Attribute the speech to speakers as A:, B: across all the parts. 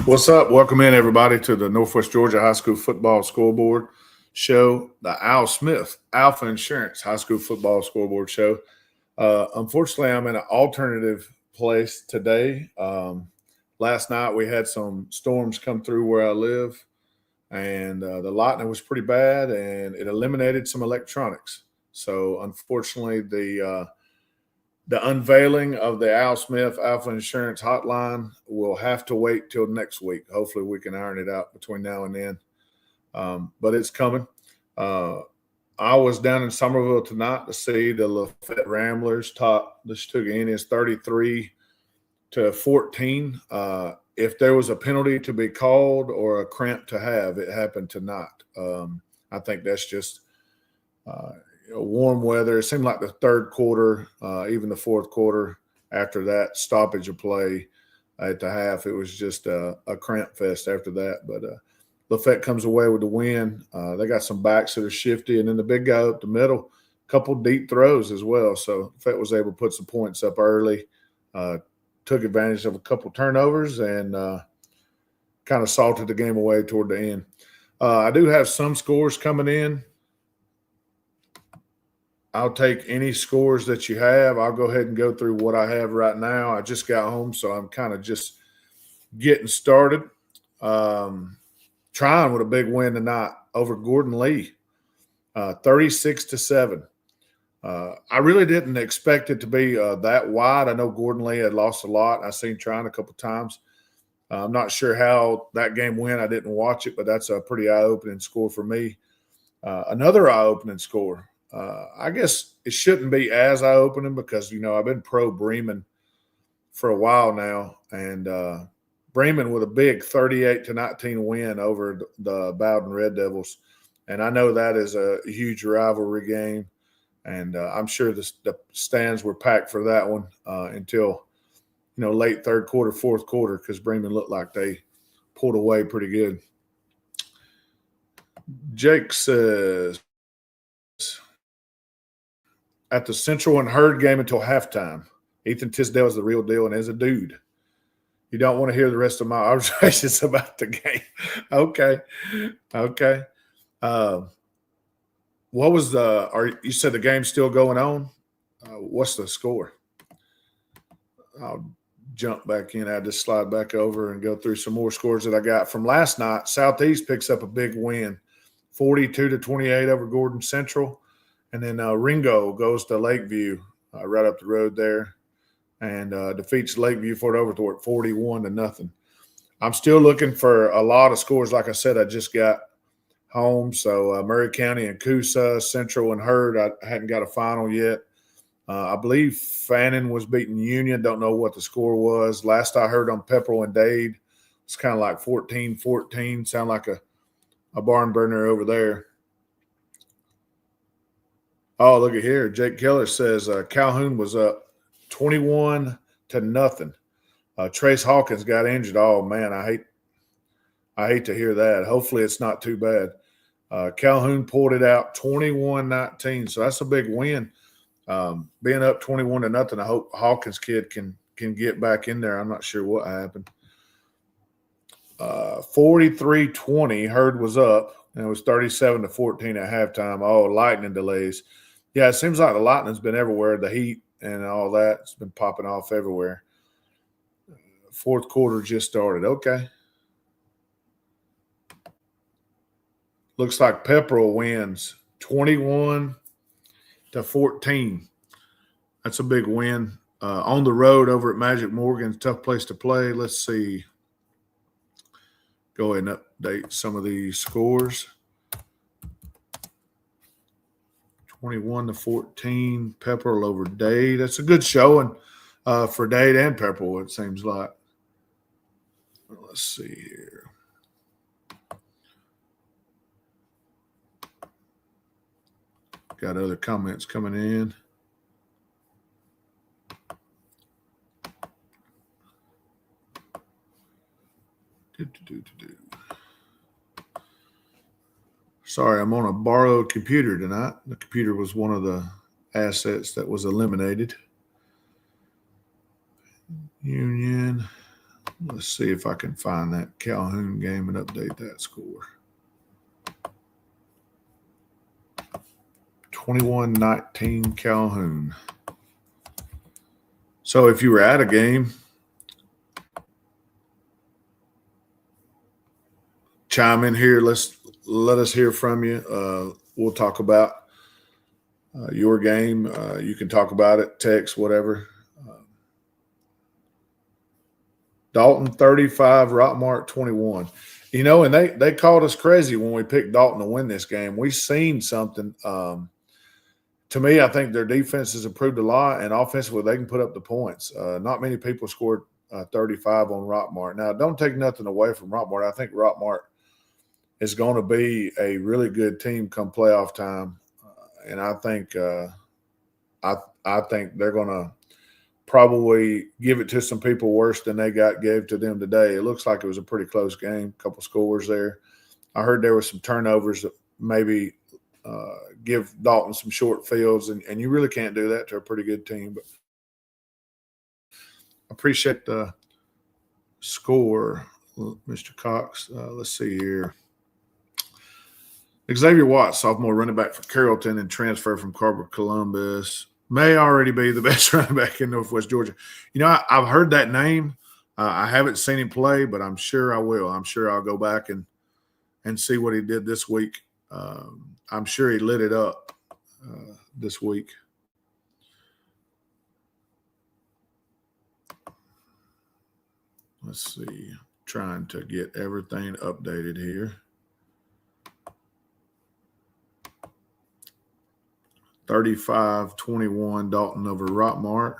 A: What's up? Welcome in, everybody, to the Northwest Georgia High School Football Scoreboard Show, the Al Smith Alfa Insurance High School Football Scoreboard Show. Unfortunately, I'm in an alternative place today. Last night, we had some storms come through where I live, and the lightning was pretty bad, and it eliminated some electronics. So, unfortunately, the unveiling of the Al Smith Alfa Insurance Hotline will have to wait till next week. Hopefully, we can iron it out between now and then. But it's coming. I was down in Somerville tonight to see the Lafayette Ramblers top the Chattooga 33-14. If there was a penalty to be called or a cramp to have, it happened tonight. I think that's just warm weather. It seemed like the third quarter, even the fourth quarter, after that stoppage of play at the half, it was just a cramp fest after that. But Lafayette comes away with the win. They got some backs that are shifty, and then the big guy up the middle, a couple deep throws as well. So Lafayette was able to put some points up early, took advantage of a couple turnovers, and kind of salted the game away toward the end. I do have some scores coming in. I'll take any scores that you have. I'll go ahead and go through what I have right now. I just got home, so I'm kind of just getting started. Trying with a big win tonight over Gordon Lee, 36-7. I really didn't expect it to be that wide. I know Gordon Lee had lost a lot. I seen Trying a couple times. I'm not sure how that game went. I didn't watch it, but that's a pretty eye-opening score for me. Another eye-opening score. I guess it shouldn't be as eye-opening because, I've been pro Bremen for a while now, and Bremen with a big 38-19 win over the Bowden Red Devils. And I know that is a huge rivalry game, and I'm sure the stands were packed for that one until, late third quarter, fourth quarter, because Bremen looked like they pulled away pretty good. Jake says, at the Central and Herd game until halftime, Ethan Tisdale is the real deal and is a dude. You don't want to hear the rest of my observations about the game. Okay. What was you said the game's still going on? What's the score? I'll jump back in. I just slide back over and go through some more scores that I got from last night. Southeast picks up a big win, 42-28 over Gordon Central. And then Ringo goes to Lakeview right up the road there and defeats Lakeview Fort Overthorpe 41-0. I'm still looking for a lot of scores. Like I said, I just got home. So Murray County and Coosa, Central and Herd, I hadn't got a final yet. I believe Fannin was beating Union. Don't know what the score was. Last I heard on Pepperell and Dade, it's kind of like 14-14. Sound like a barn burner over there. Oh, look at here. Jake Keller says Calhoun was up 21-0. Trace Hawkins got injured. Oh, man, I hate to hear that. Hopefully it's not too bad. Calhoun pulled it out 21-19, so that's a big win. Being up 21-0, I hope Hawkins kid can get back in there. I'm not sure what happened. 43-20, Herd was up, and it was 37-14 at halftime. Oh, lightning delays. Yeah, it seems like the lightning's been everywhere. The heat and all that, it's been popping off everywhere. Fourth quarter just started. Okay. looks like Pepperell wins 21-14. That's a big win. On the road over at Magic Morgan, tough place to play. Let's see. Go ahead and update some of these scores. 21-14, Pepperell over Dade. That's a good showing for Dade and Pepperell, it seems like. Let's see here. Got other comments coming in. Sorry, I'm on a borrowed computer tonight. The computer was one of the assets that was eliminated. Union. Let's see if I can find that Calhoun game and update that score. 21-19 Calhoun. So if you were at a game, chime in here. Let us hear from you. We'll talk about your game. You can talk about it, text, whatever. Dalton 35, Rockmart 21. You know, and they called us crazy when we picked Dalton to win this game. We seen something. To me, I think their defense has improved a lot, and offensively they can put up the points. Not many people scored 35 on Rockmart. Now, don't take nothing away from Rockmart. I think Rockmart is going to be a really good team come playoff time, and I think I think they're going to probably give it to some people worse than they gave to them today. It looks like it was a pretty close game, a couple scores there. I heard there were some turnovers that maybe give Dalton some short fields, and you really can't do that to a pretty good team. But I appreciate the score, Mr. Cox. Let's see here. Xavier Watts, sophomore running back for Carrollton and transfer from Carver Columbus, may already be the best running back in Northwest Georgia. You know, I've heard that name. I haven't seen him play, but I'm sure I will. I'm sure I'll go back and see what he did this week. I'm sure he lit it up this week. Let's see. Trying to get everything updated here. 35-21 Dalton over Rockmart.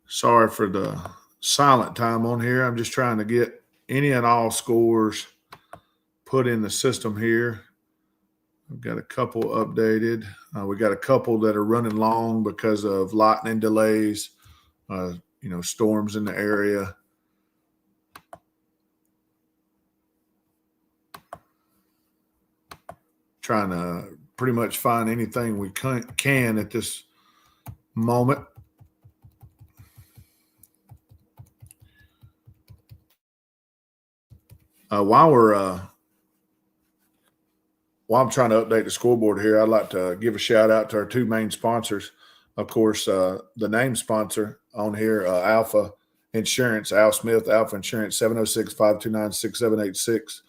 A: Sorry for the silent time on here. I'm just trying to get any and all scores put in the system here. We've got a couple updated. We got a couple that are running long because of lightning delays, storms in the area. Trying to pretty much find anything we can at this moment. While I'm trying to update the scoreboard here, I'd like to give a shout out to our two main sponsors. Of course, the name sponsor on here, Alfa Insurance, Al Smith, Alfa Insurance, 706-529-6786.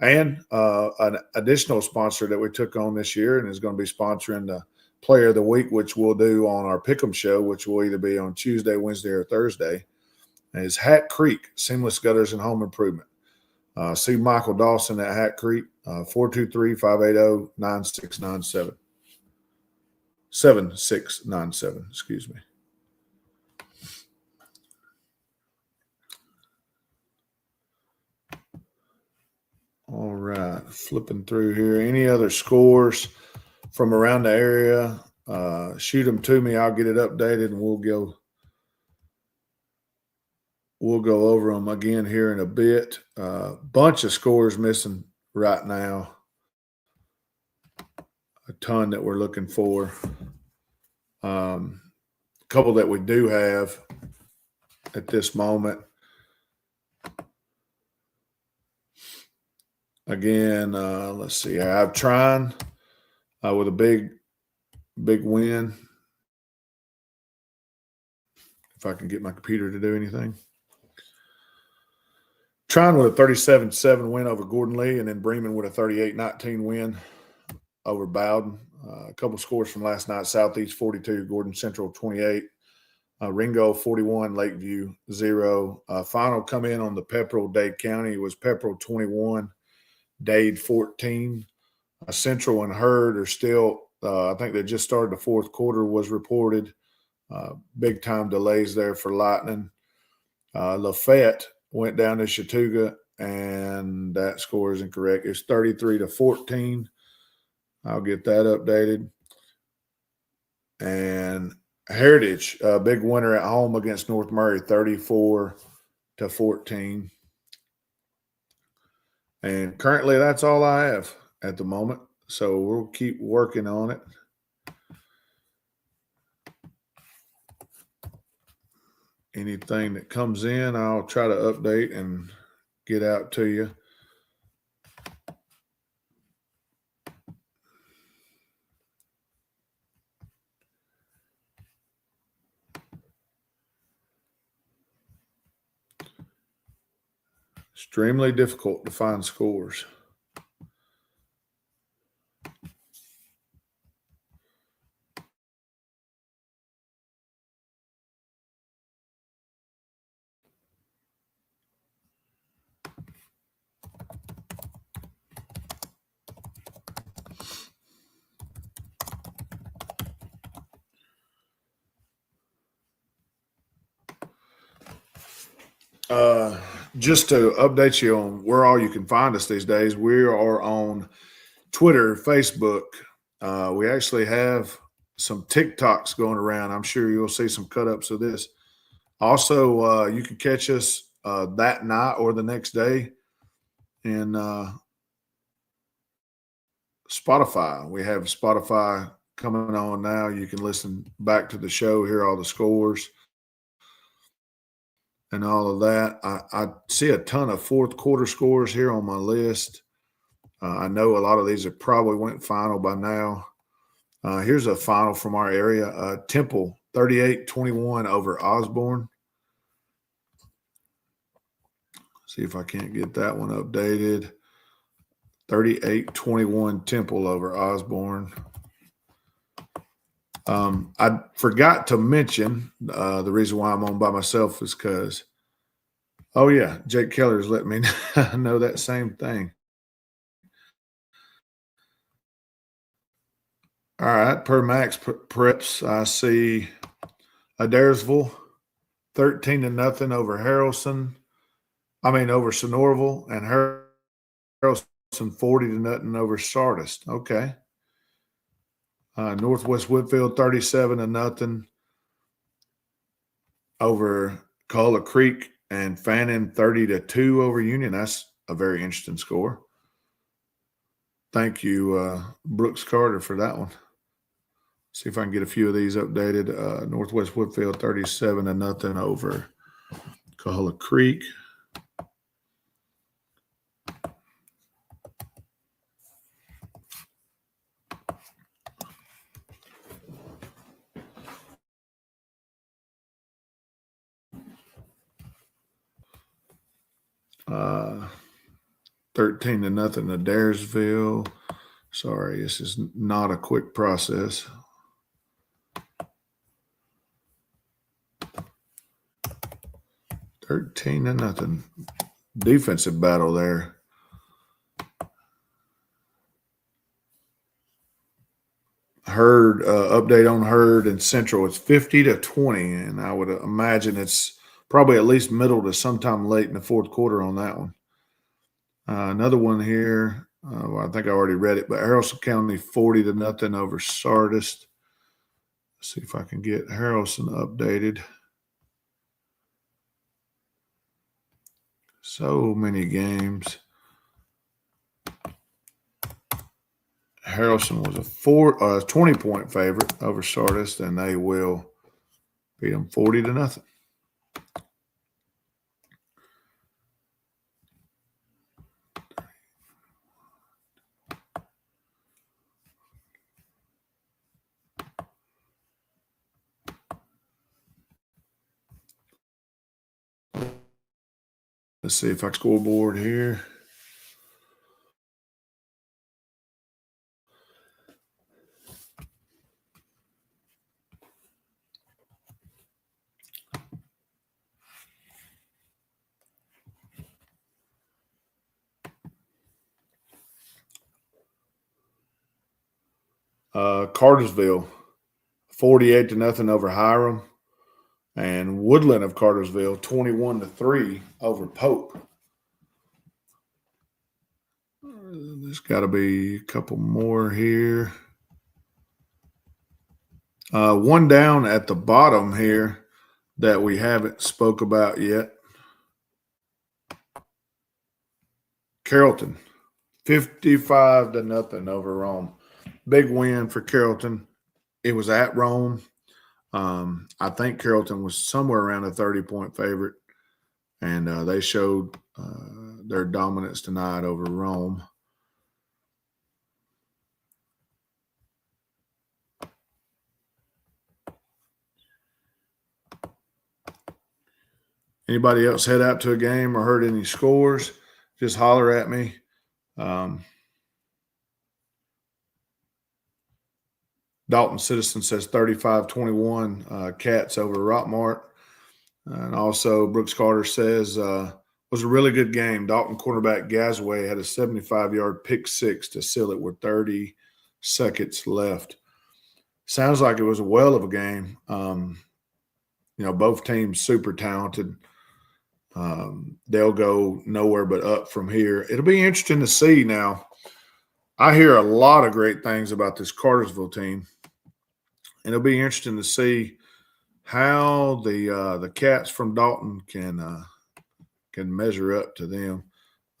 A: And an additional sponsor that we took on this year and is going to be sponsoring the Player of the Week, which we'll do on our Pick'em show, which will either be on Tuesday, Wednesday, or Thursday, is Hat Creek, Seamless Gutters and Home Improvement. See Michael Dawson at Hat Creek, 423-580-9697. 7697, excuse me. All right, flipping through here. Any other scores from around the area? Shoot them to me. I'll get it updated, and we'll go over them again here in a bit. Bunch of scores missing right now. A ton that we're looking for. A couple that we do have at this moment. Again, let's see. I have Trine with a big win. If I can get my computer to do anything. Trine with a 37-7 win over Gordon Lee, and then Bremen with a 38-19 win over Bowden. A couple scores from last night: Southeast 42, Gordon Central 28. Ringo 41, Lakeview 0. Final come in on the Pepperell Dade County was Pepperell 21, Dade 14. Central and Hurd are still, I think they just started the fourth quarter was reported. Big time delays there for Lightning. Lafayette went down to Chattooga, and that score is incorrect. It's 33-14. I'll get that updated. And Heritage, a big winner at home against North Murray, 34-14. And currently that's all I have at the moment. So we'll keep working on it. Anything that comes in, I'll try to update and get out to you. Extremely difficult to find scores. Just to update you on where all you can find us these days, we are on Twitter, Facebook. We actually have some TikToks going around. I'm sure you'll see some cut-ups of this. Also, you can catch us that night or the next day in Spotify. We have Spotify coming on now. You can listen back to the show, hear all the scores and all of that. I see a ton of fourth quarter scores here on my list. I know a lot of these have probably went final by now. Here's a final from our area. Temple, 38-21 over Osborne. See if I can't get that one updated. 38-21 Temple over Osborne. I forgot to mention the reason why I'm on by myself is because, oh, yeah, Jake Keller's let me know that same thing. All right, per Max Preps, I see Adairsville 13-0 over Harrelson. Over Sonoraville, and Harrelson 40-0 over Sardis. Okay. Northwest Whitfield 37-0 over Cola Creek, and Fannin 30-2 over Union. That's a very interesting score. Thank you, Brooks Carter, for that one. See if I can get a few of these updated. Northwest Whitfield 37-0 over Cola Creek. Uh, 13-0 Adairsville. Sorry, this is not a quick process. $13-0. Defensive battle there. Hurd, update on Hurd and Central. It's 50-20, and I would imagine it's probably at least middle to sometime late in the fourth quarter on that one. Another one here. I think I already read it, but Harrelson County 40-0 over Sardis. Let's see if I can get Harrelson updated. So many games. Harrelson was a 20-point favorite over Sardis, and they will beat them 40-0. Let's see if I scoreboard here. Cartersville, 48-0 over Hiram. And Woodland of Cartersville, 21-3 over Pope. There's got to be a couple more here. One down at the bottom here that we haven't spoke about yet. Carrollton, 55-0 over Rome. Big win for Carrollton. It was at Rome. I think Carrollton was somewhere around a 30-point favorite, and they showed their dominance tonight over Rome. Anybody else head out to a game or heard any scores, just holler at me. Dalton Citizen says 35-21 Cats over Rockmart. And also Brooks Carter says was a really good game. Dalton quarterback Gasway had a 75-yard pick six to seal it with 30 seconds left. Sounds like it was a well of a game. Both teams super talented. They'll go nowhere but up from here. It'll be interesting to see now. I hear a lot of great things about this Cartersville team. And it'll be interesting to see how the Cats from Dalton can measure up to them.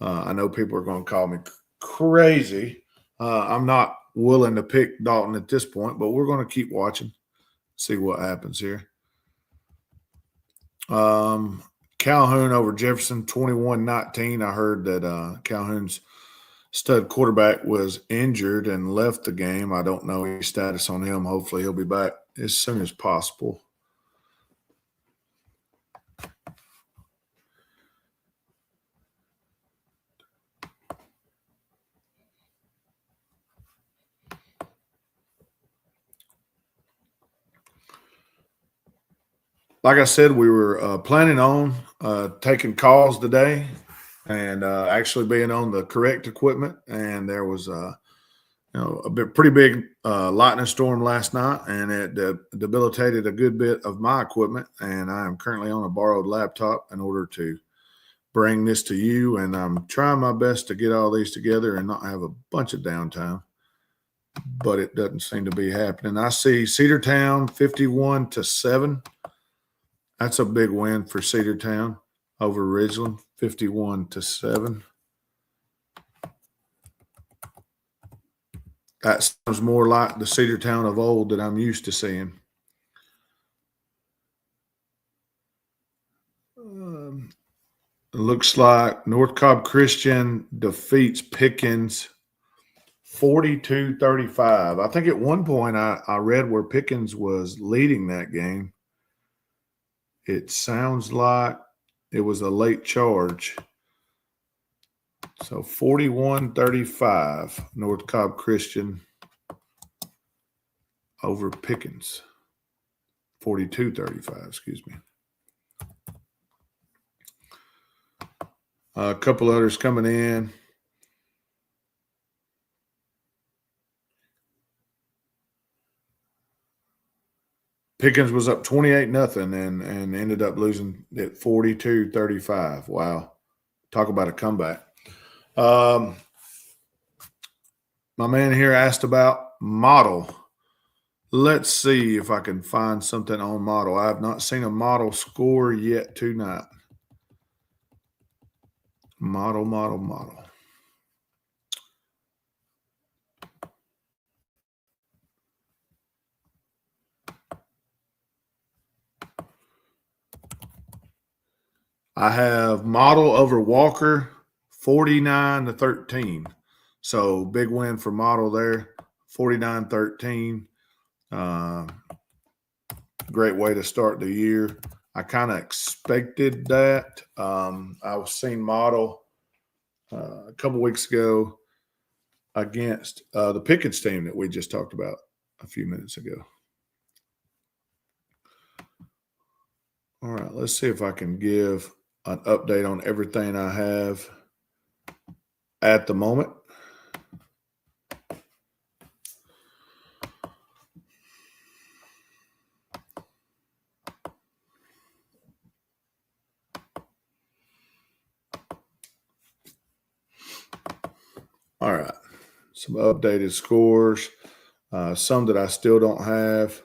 A: I know people are going to call me crazy. I'm not willing to pick Dalton at this point, but we're going to keep watching, see what happens here. Calhoun over Jefferson, 21-19. I heard that Calhoun's stud quarterback was injured and left the game. I don't know any status on him. Hopefully he'll be back as soon as possible. Like I said, we were planning on taking calls today and actually being on the correct equipment. And there was a pretty big lightning storm last night, and it debilitated a good bit of my equipment. And I am currently on a borrowed laptop in order to bring this to you. And I'm trying my best to get all these together and not have a bunch of downtime. But it doesn't seem to be happening. I see Cedartown 51-7. That's a big win for Cedartown over Ridgeland, 51-7. That sounds more like the Cedartown of old that I'm used to seeing. Looks like North Cobb Christian defeats Pickens 42-35. I think at one point I read where Pickens was leading that game. It sounds like it was a late charge. So 41-35, North Cobb Christian over Pickens. 42-35, excuse me. A couple others coming in. Pickens was up 28-0 and ended up losing at 42-35. Wow. Talk about a comeback. My man here asked about model. Let's see if I can find something on model. I have not seen a model score yet tonight. Model. I have model over Walker, 49-13. So big win for model there, 49-13. Great way to start the year. I kind of expected that. I was seeing Model a couple weeks ago against the Pickens team that we just talked about a few minutes ago. All right, let's see if I can give an update on everything I have at the moment. All right, some updated scores, some that I still don't have.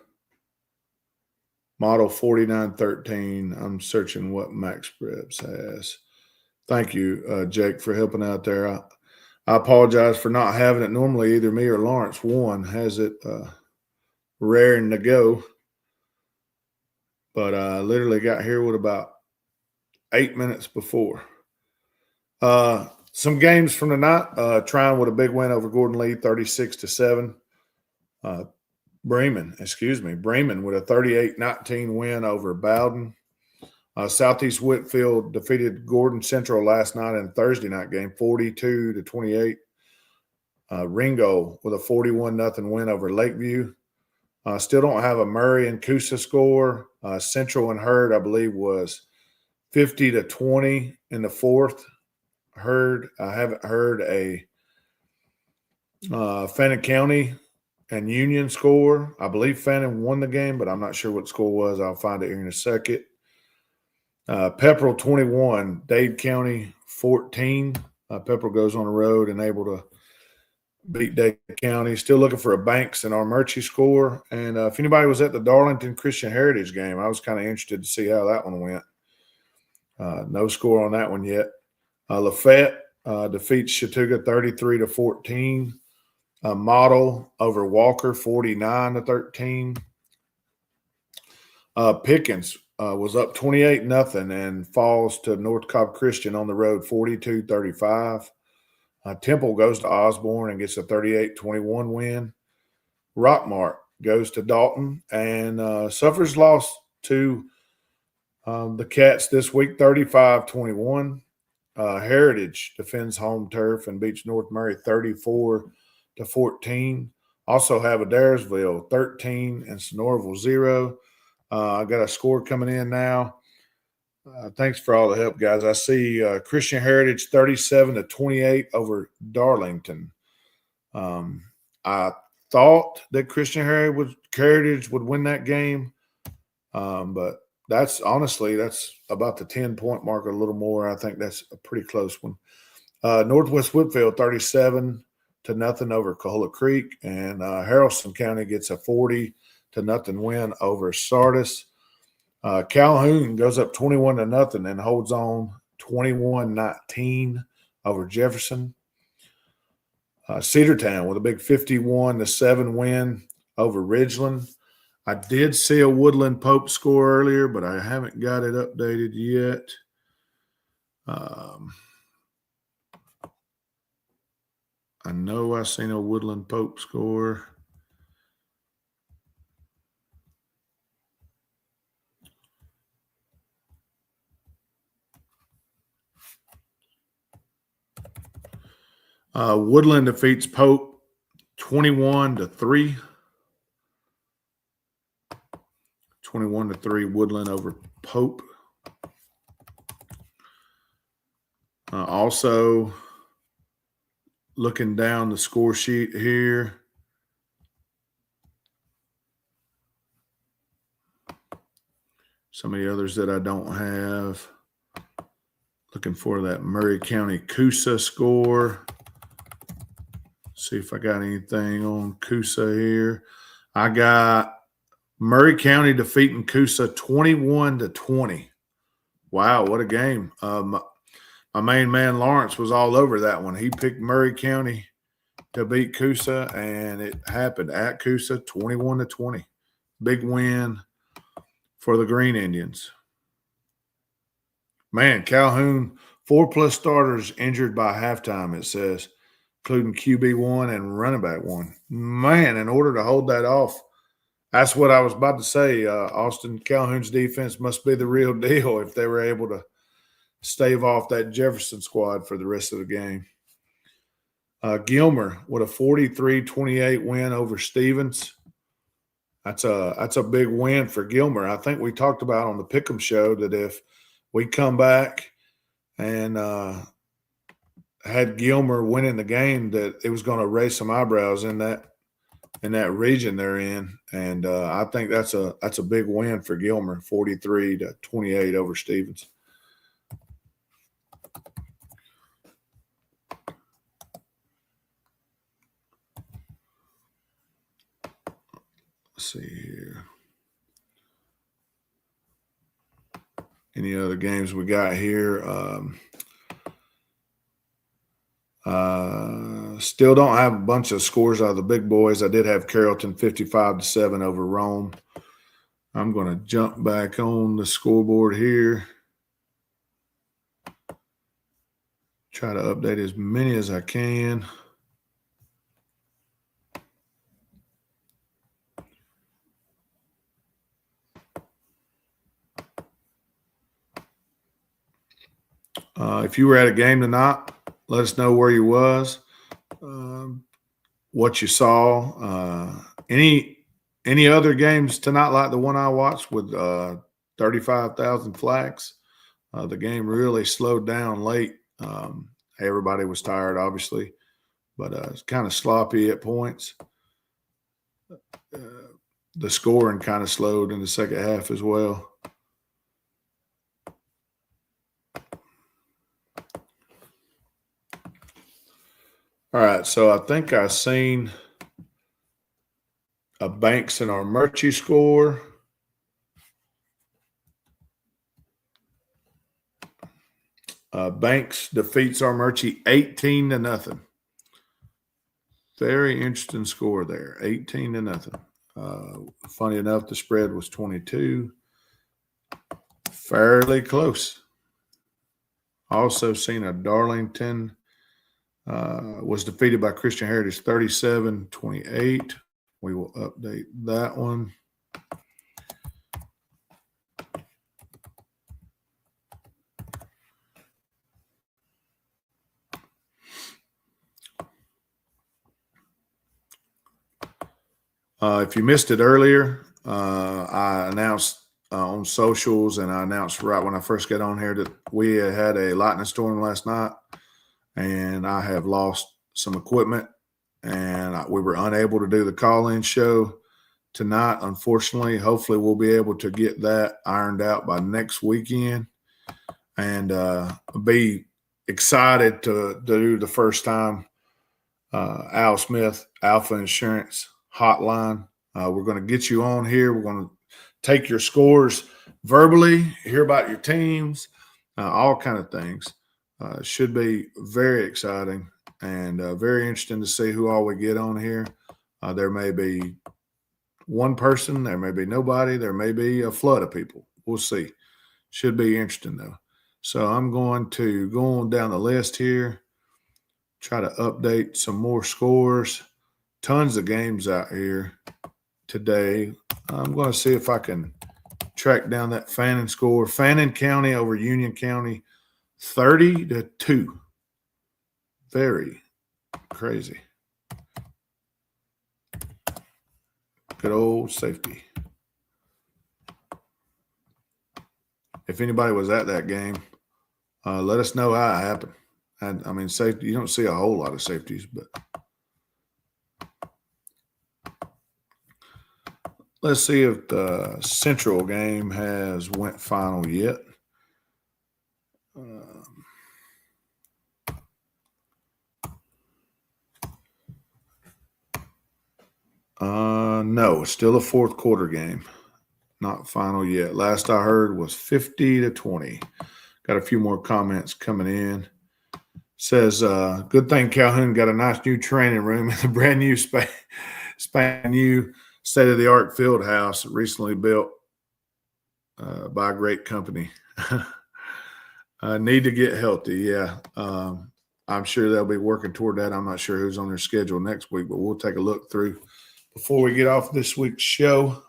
A: Model 4913. I'm searching what Max Preps has. Thank you, Jake, for helping out there. I apologize for not having it. Normally, either me or Lawrence One has it raring to go. But I literally got here with about 8 minutes before. Some games from the night. Tryon with a big win over Gordon Lee, 36-7. Bremen with a 38-19 win over Bowden. Southeast Whitfield defeated Gordon Central last night in a Thursday night game, 42-28. Ringo with a 41-0 win over Lakeview. Still don't have a Murray and Coosa score. Central and Hurd, I believe, was 50-20 in the fourth. I haven't heard a Fannin County and Union score. I believe Fannin won the game, but I'm not sure what the score was. I'll find it here in a second. Pepperell 21, Dade County 14. Pepperell goes on the road and able to beat Dade County. Still looking for a Banks and Armurchie score. And if anybody was at the Darlington Christian Heritage game, I was kind of interested to see how that one went. No score on that one yet. Lafayette defeats Chattooga 33-14. Model over Walker 49-13. Pickens was up 28-0 and falls to North Cobb Christian on the road 42-35. Temple goes to Osborne and gets a 38-21 win. Rockmart goes to Dalton and suffers loss to the Cats this week, 35-21. Heritage defends home turf and beats North Murray 34-14. Also have Adairsville 13 and Sonoraville 0. I got a score coming in now. Thanks for all the help, guys. I see Christian Heritage 37-28 over Darlington. I thought that Christian Heritage would win that game, but that's about the 10-point mark or a little more. I think that's a pretty close one. Northwest Whitfield 37-0 over Coahulla Creek, and Haralson County gets a 40-0 win over Sardis. Calhoun goes up 21-0 and holds on 21-19 over Jefferson. Cedartown with a big 51-7 win over Ridgeland. I did see a Woodland Pope score earlier, but I haven't got it updated yet. I know I seen a Woodland Pope score. Woodland defeats Pope 21-3. 21-3 Woodland over Pope. Also, looking down the score sheet here, some of the others that I don't have. Looking for that Murray County Coosa score. See if I got anything on Coosa here. I got Murray County defeating Coosa 21-20. Wow, what a game. My main man Lawrence was all over that one. He picked Murray County to beat Coosa, and it happened at Coosa 21-20. Big win for the Green Indians. Man, Calhoun, 4+ starters injured by halftime, it says, including QB1 and running back 1. Man, in order to hold that off That's what I was about to say. Austin Calhoun's defense must be the real deal if they were able to stave off that Jefferson squad for the rest of the game. Gilmer with a 43-28 win over Stevens. That's a big win for Gilmer. I think we talked about on the Pick'em show that if we come back and had Gilmer winning the game, that it was going to raise some eyebrows in that region they're in. And I think that's a big win for Gilmer, 43-28 over Stevens. Let's see here. Any other games we got here? Still don't have a bunch of scores out of the big boys. I did have Carrollton 55-7 over Rome. I'm going to jump back on the scoreboard here. Try to update as many as I can. If you were at a game tonight, let us know where you was, what you saw. Any other games tonight like the one I watched with 35,000 flags? The game really slowed down late. Everybody was tired, obviously, but it's kind of sloppy at points. The scoring kind of slowed in the second half as well. All right, so I think I seen a Banks and Armurchie score. Banks defeats Armurchie 18-0. Very interesting score there, 18-0. Funny enough, the spread was 22. Fairly close. Also seen a Darlington was defeated by Christian Heritage 37-28. We will update that one. If you missed it earlier, I announced on socials, and I announced right when I first got on here that we had a lightning storm last night, and I have lost some equipment, and we were unable to do the call-in show tonight, unfortunately. Hopefully we'll be able to get that ironed out by next weekend, and be excited to do the first time Al Smith, Alfa Insurance Hotline. We're going to get you on here. We're going to take your scores verbally, hear about your teams, all kind of things. Should be very exciting and very interesting to see who all we get on here. There may be one person, there may be nobody, there may be a flood of people. We'll see. Should be interesting though. So I'm going to go on down the list here, try to update some more scores. Tons of games out here today. I'm going to see if I can track down that Fannin score. Fannin County over Union County, 30-2. Very crazy. Good old safety. If anybody was at that game, let us know how it happened. I mean, safety, you don't see a whole lot of safeties, but let's see if the Central game has went final yet. No, it's still a fourth quarter game. Not final yet. Last I heard was 50-20. Got a few more comments coming in. Says, good thing Calhoun got a nice new training room in the brand new span new state-of-the-art field house recently built by a great company. Need to get healthy, yeah. I'm sure they'll be working toward that. I'm not sure who's on their schedule next week, but we'll take a look through before we get off this week's show,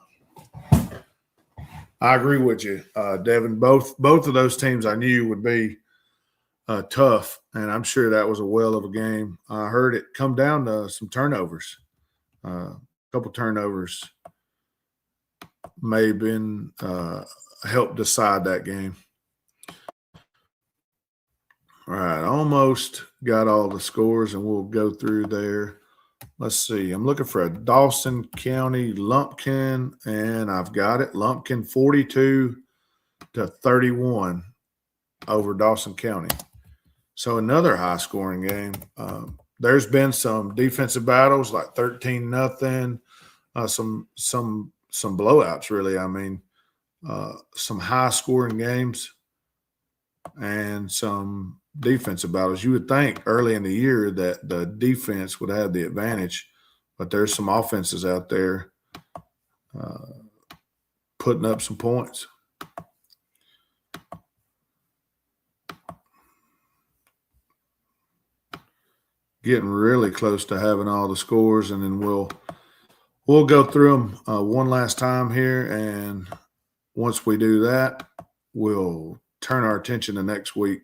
A: I agree with you, Devin. Both of those teams I knew would be tough, and I'm sure that was a well of a game. I heard it come down to some turnovers. A couple turnovers may have been helped decide that game. All right, almost got all the scores, and we'll go through there. Let's see. I'm looking for a Dawson County Lumpkin, and I've got it. Lumpkin 42-31 over Dawson County. So another high-scoring game. There's been some defensive battles like 13-0, some blowouts, really. I mean, some high-scoring games and some defensive battles. You would think early in the year that the defense would have the advantage, but there's some offenses out there putting up some points. Getting really close to having all the scores, and then we'll go through them one last time here, and once we do that, we'll turn our attention to next week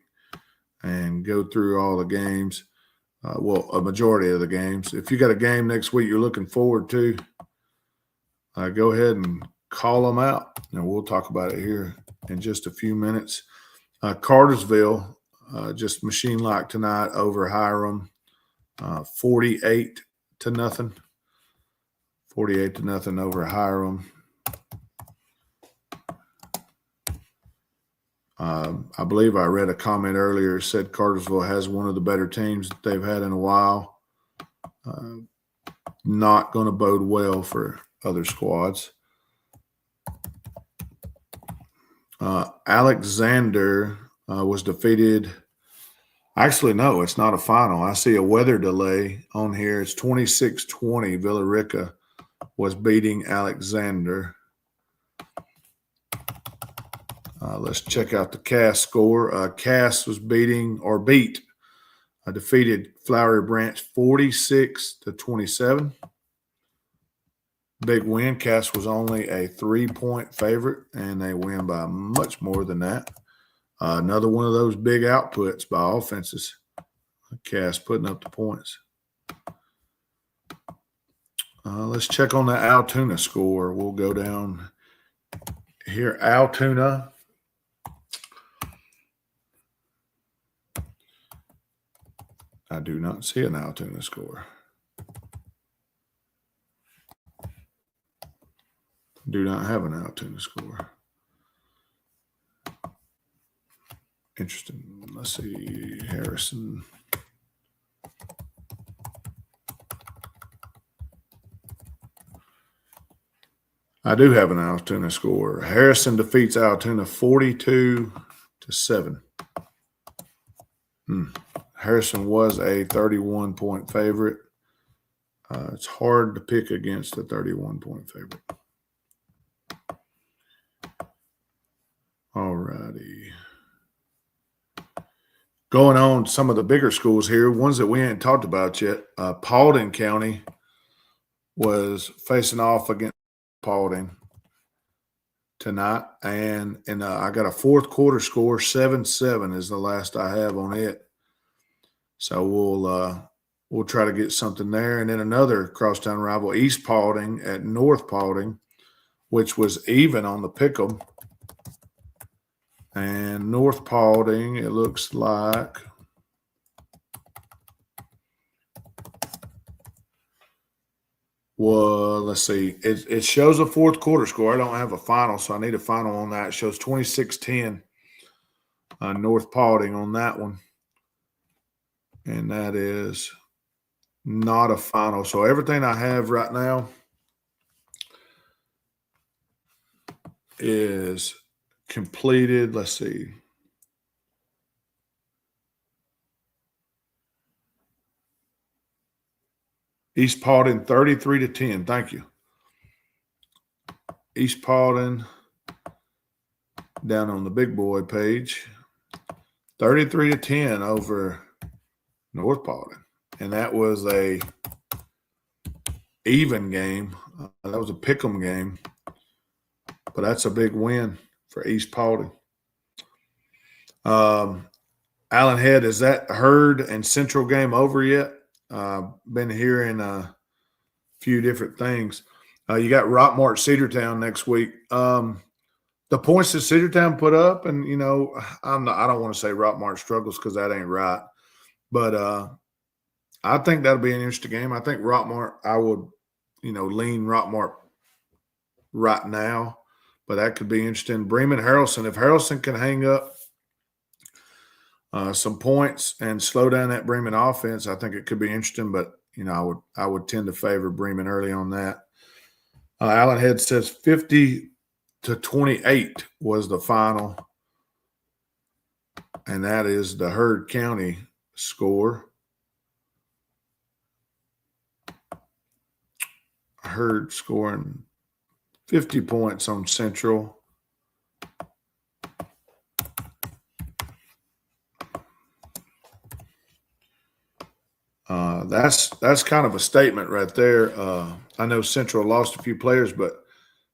A: and go through all the games, a majority of the games. If you got a game next week you're looking forward to, go ahead and call them out, and we'll talk about it here in just a few minutes. Cartersville just machine locked tonight over Hiram. 48-0. 48-0 over Hiram. I believe I read a comment earlier that said Cartersville has one of the better teams that they've had in a while. Not going to bode well for other squads. Alexander was defeated. Actually, no, it's not a final. I see a weather delay on here. It's 26-20. Villarica was beating Alexander. Let's check out the Cass score. Cass was defeated Flowery Branch 46-27. Big win. Cass was only a 3-point favorite, and they win by much more than that. Another one of those big outputs by offenses. Cass putting up the points. Let's check on the Altoona score. We'll go down here. Altoona. I do not see an Altoona score. Do not have an Altoona score. Interesting. Let's see. Harrison. I do have an Altoona score. Harrison defeats Altoona 42-7. Harrison was a 31-point favorite. It's hard to pick against a 31-point favorite. All righty. Going on some of the bigger schools here, ones that we ain't talked about yet. Paulding County was facing off against Paulding tonight, and I got a fourth quarter score. 7-7 is the last I have on it. So we'll try to get something there, and then another crosstown rival, East Paulding at North Paulding, which was even on the pick'em. And North Paulding, it looks like let's see. It shows a fourth quarter score. I don't have a final, so I need a final on that. It shows 26-10 North Paulding on that one. And that is not a final. So everything I have right now is completed. Let's see. East Paulding 33-10. Thank you. East Paulding down on the big boy page. 33-10 over North Paulding. And that was a even game. That was a pick'em game, but that's a big win for East Paulding. Allen Head, is that Herd and Central game over yet? Been hearing a few different things. You got Rockmart Cedartown next week. The points that Cedartown put up, and I don't want to say Rockmart struggles because that ain't right, but I think that'll be an interesting game. I think Rockmart, I would, lean Rockmart right now, but that could be interesting. Bremen Harrelson, if Harrelson can hang up some points and slow down that Bremen offense, I think it could be interesting. But I would tend to favor Bremen early on that. Allen Head says 50-28 was the final, and that is the Heard County score. Heard scoring 50 points on Central. That's kind of a statement right there. I know Central lost a few players, but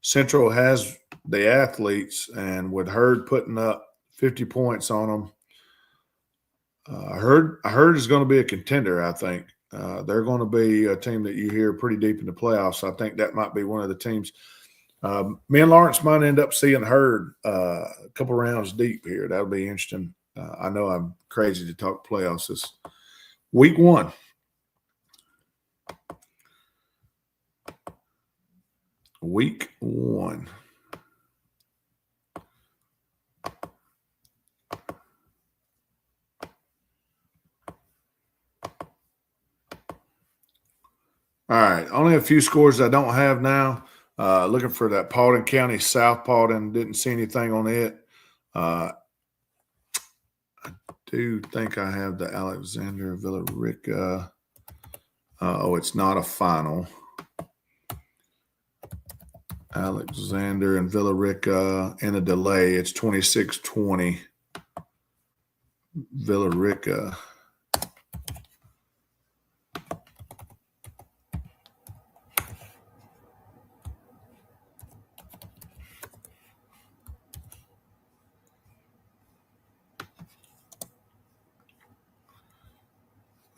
A: Central has the athletes, and with Heard putting up 50 points on them, Heard is going to be a contender, I think. They're going to be a team that you hear pretty deep in the playoffs. I think that might be one of the teams. Me and Lawrence might end up seeing Heard a couple rounds deep here. That'll be interesting. I know I'm crazy to talk playoffs this week 1. Week 1. All right, only a few scores I don't have now. Looking for that Paulding County, South Paulding. Didn't see anything on it. I do think I have the Alexander Villa Rica. It's not a final. Alexander and Villa Rica in a delay. It's 26-20. Villa Rica.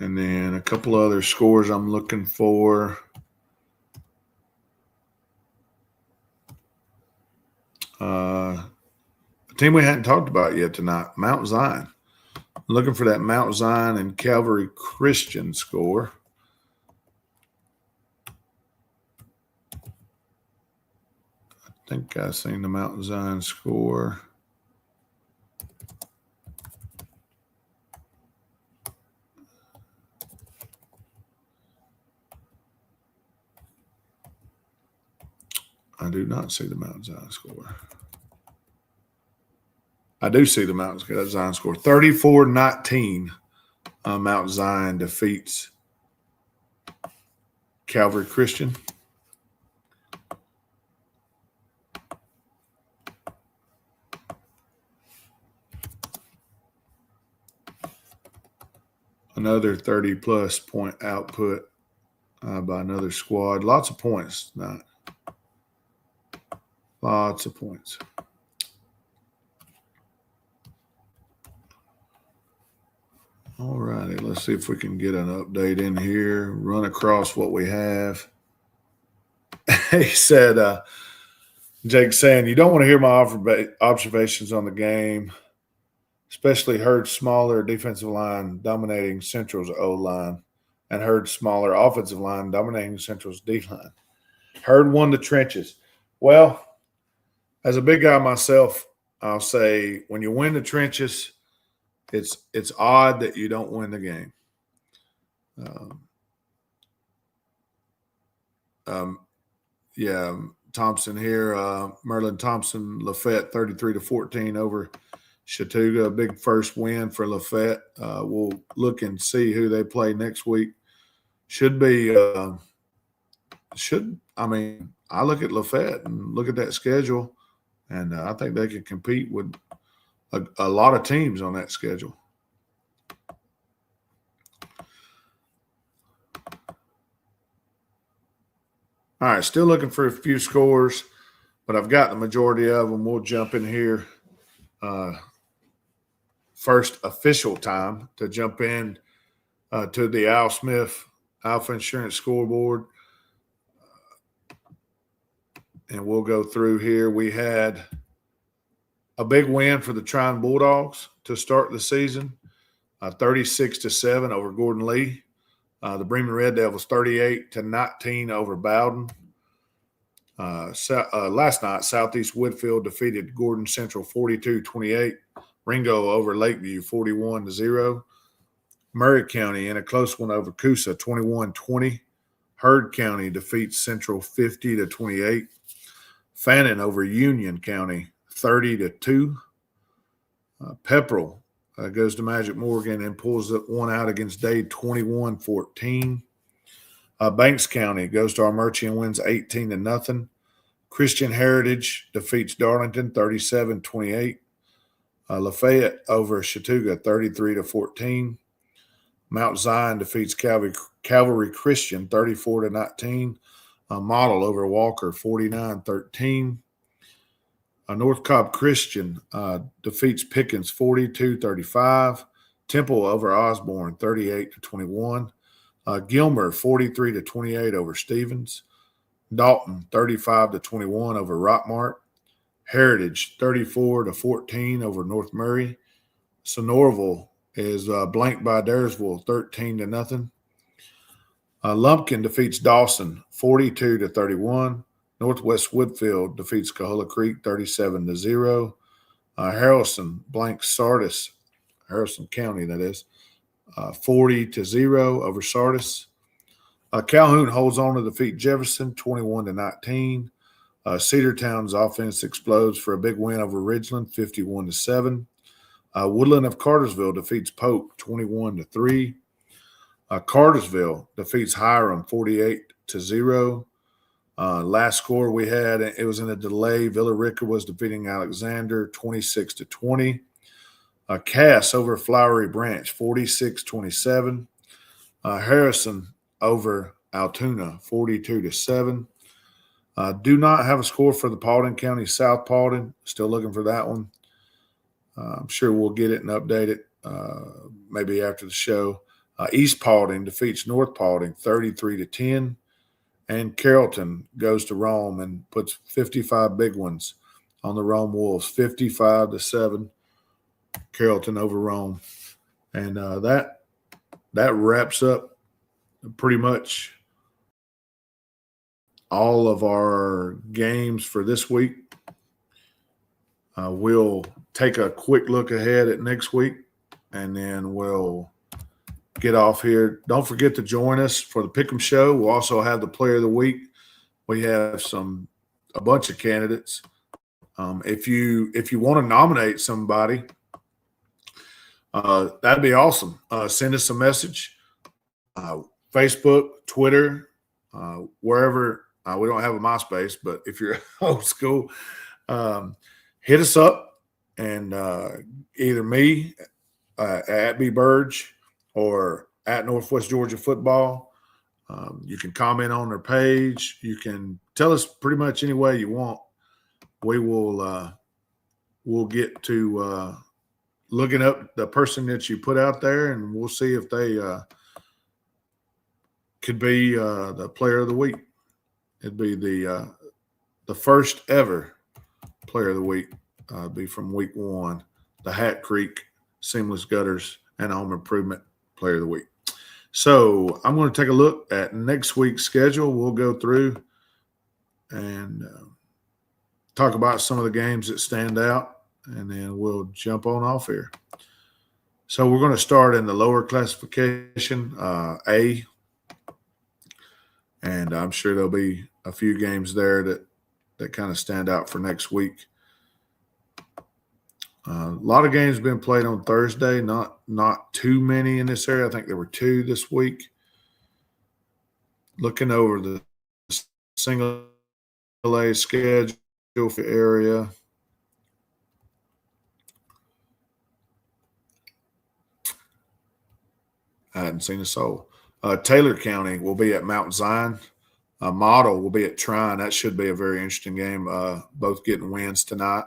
A: And then a couple other scores I'm looking for. A team we hadn't talked about yet tonight, Mount Zion. I'm looking for that Mount Zion and Calvary Christian score. I think I've seen the Mount Zion score. I do not see the Mount Zion score. I do see the Mount Zion score. 34-19. Mount Zion defeats Calvary Christian. Another 30-plus point output by another squad. Lots of points tonight. Lots of points. All righty, let's see if we can get an update in here, run across what we have. He said, Jake's saying, you don't want to hear my observations on the game, especially Heard smaller defensive line dominating Central's O-line and Heard smaller offensive line dominating Central's D-line. Heard won the trenches. Well, as a big guy myself, I'll say when you win the trenches, it's odd that you don't win the game. Thompson here. Merlin Thompson, Lafayette 33-14 over Chattooga. A big first win for Lafayette. We'll look and see who they play next week. I look at Lafayette and look at that schedule, and I think they can compete with a lot of teams on that schedule. All right, still looking for a few scores, but I've got the majority of them. We'll jump in here. First official time to jump in to the Al Smith Alfa Insurance Scoreboard. And we'll go through here. We had a big win for the Trine Bulldogs to start the season, 36-7 over Gordon Lee. The Bremen Red Devils 38-19 over Bowden. Last night, Southeast Woodfield defeated Gordon Central 42-28. Ringo over Lakeview 41-0. Murray County in a close one over Coosa 21-20. Heard County defeats Central 50-28. Fannin over Union County 30-2. Pepperell goes to Magic Morgan and pulls one out against Dade 21-14. Banks County goes to Armurchie and wins 18-0. Christian Heritage defeats Darlington 37-28. Lafayette over Chattooga 33-14. Mount Zion defeats Calvary Christian 34-19. Model over Walker 49-13. North Cobb Christian defeats Pickens 42-35. Temple over Osborne 38-21. Gilmer 43-28 over Stevens. Dalton 35-21 over Rockmart. Heritage 34-14 over North Murray. Sonoraville is blanked by Daresville 13-0. Lumpkin defeats Dawson 42-31. Northwest Woodfield defeats Coahulla Creek 37-0. Harrelson blanks Sardis, Harrison County that is, 40-0 over Sardis. Calhoun holds on to defeat Jefferson 21-19. Cedartown's offense explodes for a big win over Ridgeland 51-7. Woodland of Cartersville defeats Pope 21-3. Cartersville defeats Hiram 48-0. Last score we had, it was in a delay. Villa Rica was defeating Alexander 26-20. Cass over Flowery Branch 46-27. Harrison over Altoona 42-7. Do not have a score for the Paulding County South Paulding. Still looking for that one. I'm sure we'll get it and update it maybe after the show. East Paulding defeats North Paulding 33-10. And Carrollton goes to Rome and puts 55 big ones on the Rome Wolves, 55-7. Carrollton over Rome. And that wraps up pretty much all of our games for this week. We'll take a quick look ahead at next week, and then we'll get off here. Don't forget to join us for the Pick'em Show. We'll also have the Player of the Week. We have a bunch of candidates. If you want to nominate somebody, that'd be awesome. Send us a message. Facebook, Twitter, wherever. We don't have a MySpace, but if you're old school, hit us up, and either me at B Burge or at Northwest Georgia Football. You can comment on their page. You can tell us pretty much any way you want. We will we'll get to looking up the person that you put out there, and we'll see if they could be the Player of the Week. It'd be the first ever Player of the Week. Be from week 1, the Hat Creek Seamless Gutters and Home Improvement Player of the Week. So I'm going to take a look at next week's schedule. We'll go through and talk about some of the games that stand out, and then we'll jump on off here. So we're going to start in the lower classification, A, and I'm sure there'll be a few games there that kind of stand out for next week. A lot of games have been played on Thursday, not too many in this area. I think there were 2 this week. Looking over the single A schedule for area. I hadn't seen a soul. Taylor County will be at Mount Zion Model will be at Trine. That should be a very interesting game. Both getting wins tonight.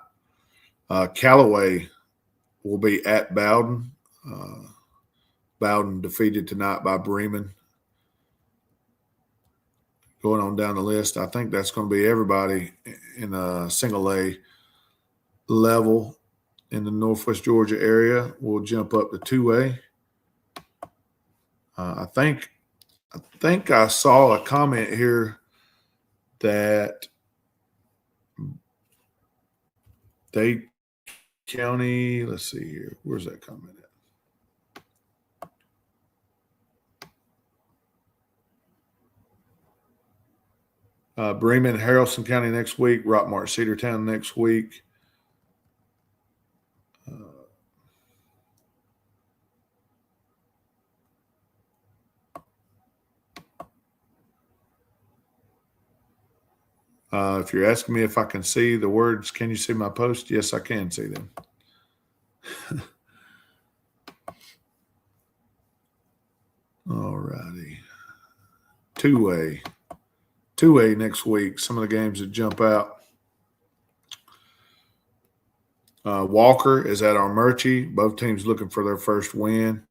A: Callaway will be at Bowden. Bowden defeated tonight by Bremen. Going on down the list, I think that's going to be everybody in a single A level in the Northwest Georgia area. We'll jump up to 2A. I think I saw a comment here that Dade County, let's see here. Where's that comment at? Bremen, Haralson County next week. Rockmart, Cedartown next week. If you're asking me if I can see the words, can you see my post? Yes, I can see them. All righty. 2A. 2A next week. Some of the games that jump out. Walker is at Armurchie. Both teams looking for their first win.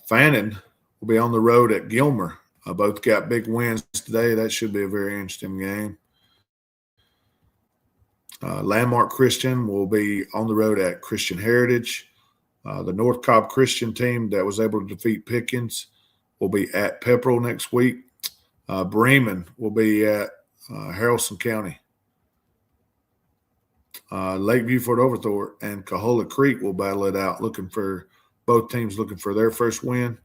A: Fannin will be on the road at Gilmer. Both got big wins today. That should be a very interesting game. Landmark Christian will be on the road at Christian Heritage. The North Cobb Christian team that was able to defeat Pickens will be at Pepperell next week. Bremen will be at Haralson County. Lakeview, Fort Overthorpe, and Cahola Creek will battle it out, both teams looking for their first win.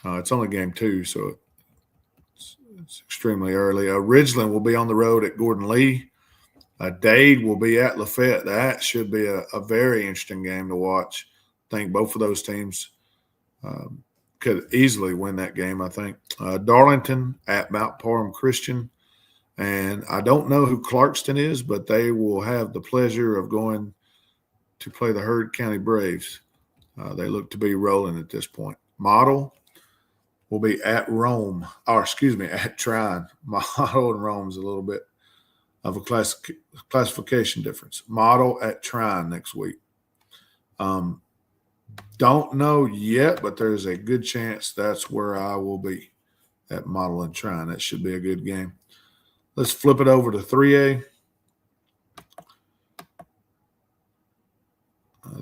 A: It's only game 2, so it's extremely early. Ridgeland will be on the road at Gordon Lee. Dade will be at Lafayette. That should be a very interesting game to watch. I think both of those teams could easily win that game, I think. Darlington at Mount Parham Christian. And I don't know who Clarkston is, but they will have the pleasure of going to play the Heard County Braves. They look to be rolling at this point. Model will be at Rome, at Trine. Model and Rome is a little bit of a classification difference. Model at Trine next week. Don't know yet, but there's a good chance that's where I will be at Model and Trine. That should be a good game. Let's flip it over to 3A.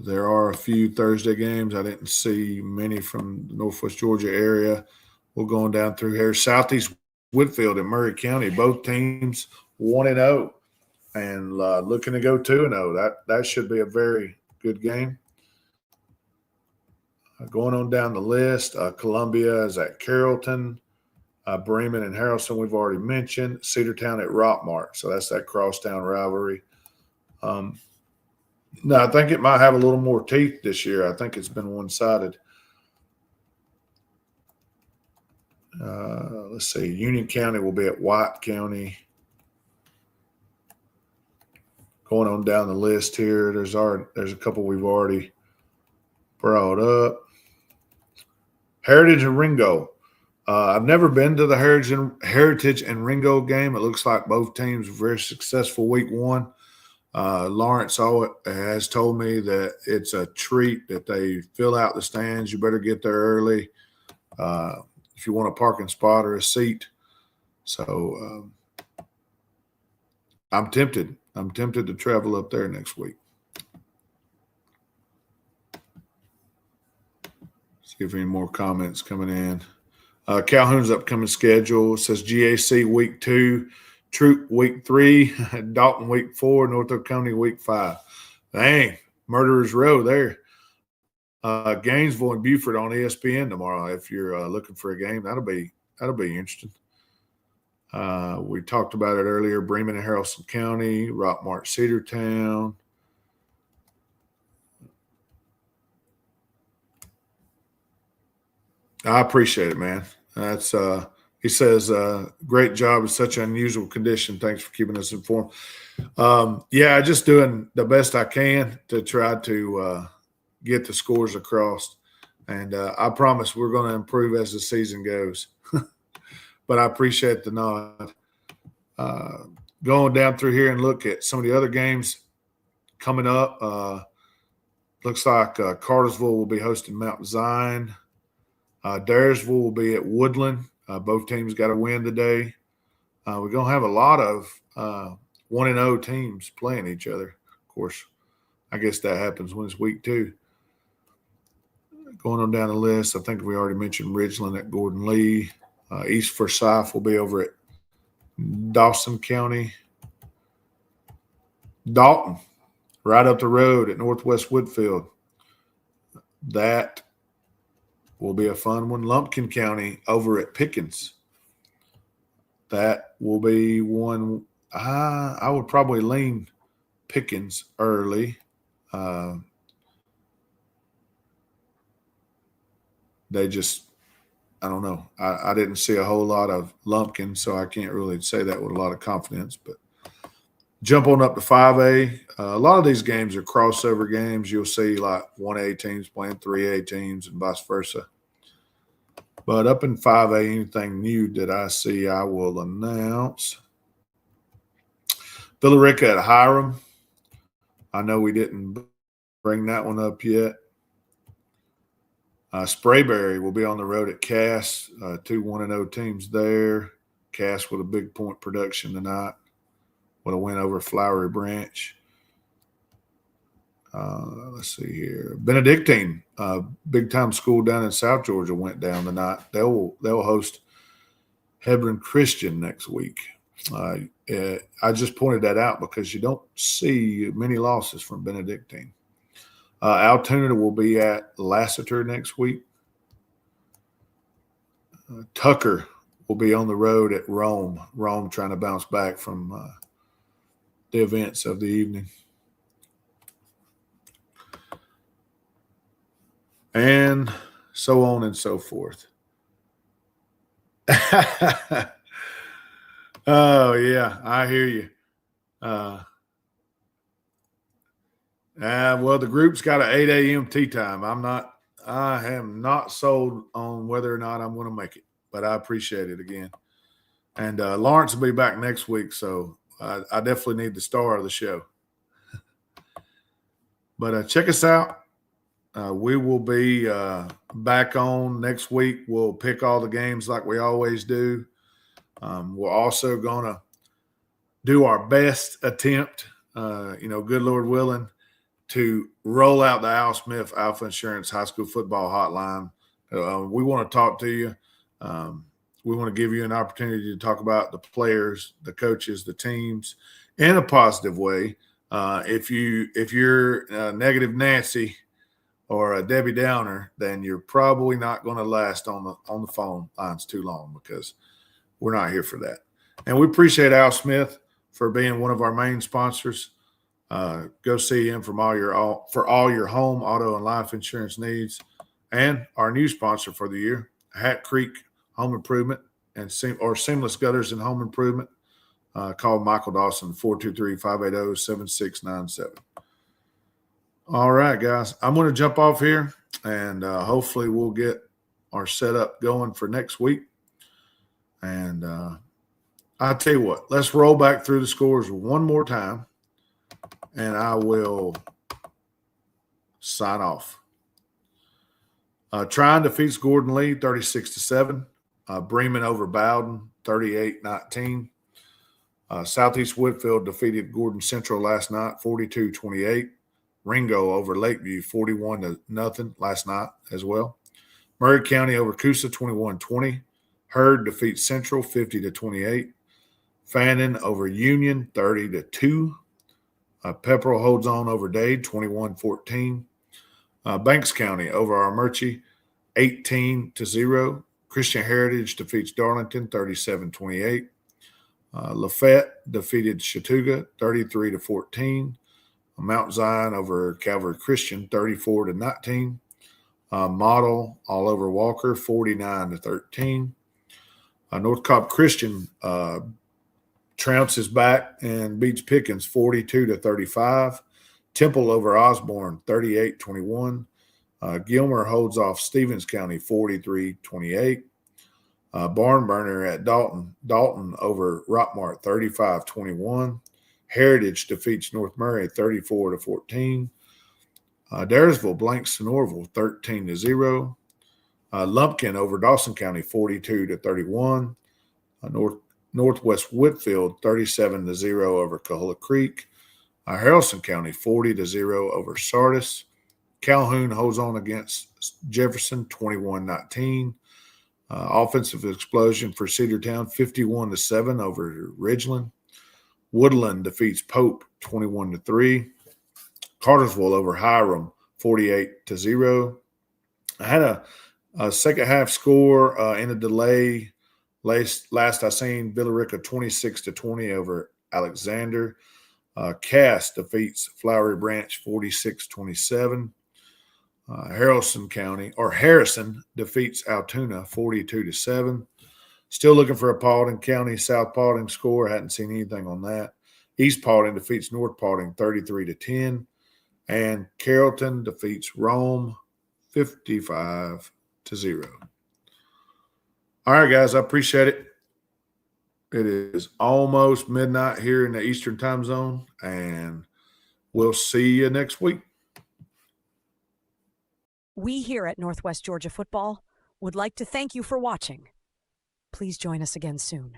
A: There are a few Thursday games. I didn't see many from the Northwest Georgia area. We're going down through here. Southeast Whitfield and Murray County, both teams 1-0 and looking to go 2-0. That should be a very good game. Going on down the list, Columbia is at Carrollton. Bremen and Haralson we've already mentioned. Cedartown at Rockmart. So that's that crosstown rivalry. No, I think it might have a little more teeth this year. I think it's been one-sided. Let's see. Union County will be at White County. Going on down the list here, there's a couple we've already brought up. Heritage and Ringo. I've never been to the Heritage and Ringo game. It looks like both teams were very successful week 1. Lawrence has told me that it's a treat that they fill out the stands. You better get there early if you want a parking spot or a seat. So I'm tempted. I'm tempted to travel up there next week. See if any more comments coming in. Calhoun's upcoming schedule says GAC week 2, Troop week 3, Dalton week 4, North Oconee week 5. Dang, Murderers Row there. Gainesville and Beaufort on ESPN tomorrow. If you're looking for a game, that'll be interesting. We talked about it earlier. Bremen and Haralson County, Rockmart, Cedartown. I appreciate it, man. That's he says, great job in such unusual condition. Thanks for keeping us informed. Yeah, just doing the best I can to try to get the scores across. And I promise we're going to improve as the season goes. but I appreciate the nod. Going down through here and look at some of the other games coming up. Looks like Cartersville will be hosting Mount Zion. Dyersville will be at Woodland. Both teams got a win today. We're going to have a lot of 1-0 teams playing each other. Of course, I guess that happens when it's week 2. Going on down the list, I think we already mentioned Ridgeland at Gordon Lee. East Forsyth will be over at Dawson County. Dalton, right up the road at Northwest Woodfield. That will be a fun one. Lumpkin County over at Pickens. That will be one. I would probably lean Pickens early. They just, I don't know. I didn't see a whole lot of Lumpkin, so I can't really say that with a lot of confidence. But jump on up to 5A. A lot of these games are crossover games. You'll see like 1A teams playing 3A teams and vice versa. But up in 5A, anything new that I see, I will announce. Villarica at Hiram. I know we didn't bring that one up yet. Sprayberry will be on the road at Cass. 2 1-0 teams there. Cass with a big point production tonight with a win over Flowery Branch. Let's see here. Benedictine, big-time school down in South Georgia, went down tonight. They'll host Hebron Christian next week. I just pointed that out because you don't see many losses from Benedictine. Altoona will be at Lassiter next week. Tucker will be on the road at Rome. Rome trying to bounce back from the events of the evening. And so on and so forth. Oh, yeah, I hear you. Well, the group's got an 8 a.m. tea time. I am not sold on whether or not I'm going to make it, but I appreciate it again. And Lawrence will be back next week, so I definitely need the star of the show. But check us out. We will be back on next week. We'll pick all the games like we always do. We're also going to do our best attempt, good Lord willing, to roll out the Al Smith Alfa Insurance High School Football Hotline. We want to talk to you. We want to give you an opportunity to talk about the players, the coaches, the teams in a positive way. If you're negative Nancy or a Debbie Downer, then you're probably not going to last on the phone lines too long because we're not here for that. And we appreciate Al Smith for being one of our main sponsors. Go see him for all your home, auto, and life insurance needs. And our new sponsor for the year, Hat Creek Home Improvement or Seamless Gutters and Home Improvement. Call Michael Dawson, 423-580-7697. All right, guys. I'm going to jump off here, and hopefully we'll get our setup going for next week. And I'll tell you what, let's roll back through the scores one more time, and I will sign off. Tryon defeats Gordon Lee 36-7. Bremen over Bowden 38-19. Southeast Woodfield defeated Gordon Central last night 42-28. Ringo over Lakeview 41-0 last night as well. Murray County over Coosa 21-20. Hurd defeats Central 50-28. Fannin over Union 30-2. Pepperell holds on over Dade 21-14. Banks County over Armurchie 18-0. Christian Heritage defeats Darlington 37-28. Lafayette defeated Chattooga 33-14. Mount Zion over Calvary Christian 34-19. Model all over Walker 49-13. North Cobb Christian trounces back and beats Pickens 42-35. Temple over Osborne 38-21. Gilmer holds off Stevens County 43-28. Barn burner at Dalton. Dalton over Rockmart 35-21. Heritage defeats North Murray 34-14. Daresville blanks Sonoraville 13-0. Lumpkin over Dawson County 42-31. Northwest Whitfield 37-0 over Coahulla Creek. Harrelson County 40-0 over Sardis. Calhoun holds on against Jefferson 21-19. Offensive explosion for Cedartown 51-7 over Ridgeland. Woodland defeats Pope 21-3. Cartersville over Hiram 48-0. I had a second half score in a delay. Last I seen, Billerica 26-20 over Alexander. Cass defeats Flowery Branch 46-27. Harrison defeats Altoona 42-7. Still looking for a Paulding County South Paulding score. Hadn't seen anything on that. East Paulding defeats North Paulding 33-10. And Carrollton defeats Rome 55-0. All right, guys, I appreciate it. It is almost midnight here in the Eastern time zone, and we'll see you next week.
B: We here at Northwest Georgia Football would like to thank you for watching. Please join us again soon.